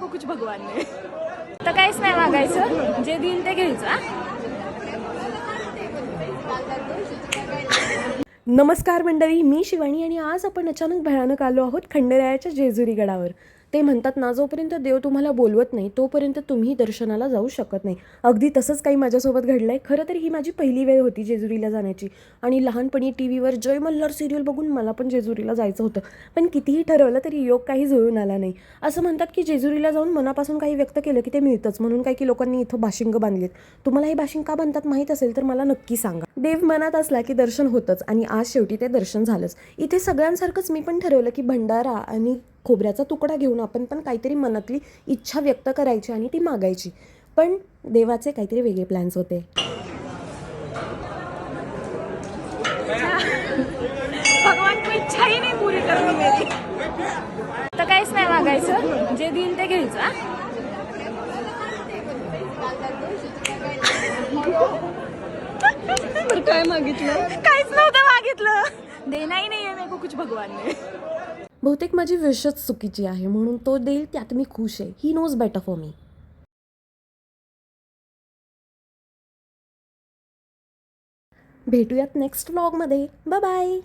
को कुछ भगवान ने. तर काहीच नाही मागायचं, जे देईल ते घ्यायचं. नमस्कार मंडळी, मी शिवानी आणि आज आपण अचानक भयानक आलो आहोत खंडेरायाच्या जेजुरी गडावर. ते म्हणतात ना, जोपर्यंत देव तुम्हाला बोलवत नाही तोपर्यंत तुम्ही दर्शनाला जाऊ शकत नाही. अगदी तसंच काही माझ्यासोबत घडलं आहे. खरं तर ही माझी पहिली वेळ होती जेजुरीला जाण्याची आणि लहानपणी टी व्हीवर जय मल्हार सिरियल बघून मला पण जेजुरीला जायचं होतं. पण कितीही ठरवलं तरी योग काही जुळून आला नाही. असं म्हणतात की जेजुरीला जाऊन मनापासून काही व्यक्त केलं की ते मिळतंच, म्हणून काही की लोकांनी इथं बाशिंग बांधलीत. तुम्हाला हे बाशिंग का बांधतात माहीत असेल तर मला नक्की सांगा. देव मनात असला की दर्शन होतंच आणि आज शेवटी ते दर्शन झालंच. इथे सगळ्यांसारखंच मी पण ठरवलं की भंडारा आणि खोबऱ्याचा तुकडा घेऊन आपण पण काहीतरी मनातली इच्छा व्यक्त करायची आणि ती मागायची. पण देवाचे काहीतरी वेगळे प्लॅन्स होते. भगवान को इच्छा ही नाही पुरी करनी मेरी. तर काहीच नाही मागायचं, जे देईल ते घ्यायचं. काय मागितलं? काहीच नव्हतं मागितलं. देना ही नाही है मेरे को कुछ भगवान ने. बहुतेक माझी विशच चुकीची आहे, म्हणून तो देईल त्यात मी खुश आहे. He knows better for me. भेटूयात नेक्स्ट व्लॉगमध्ये. Bye bye.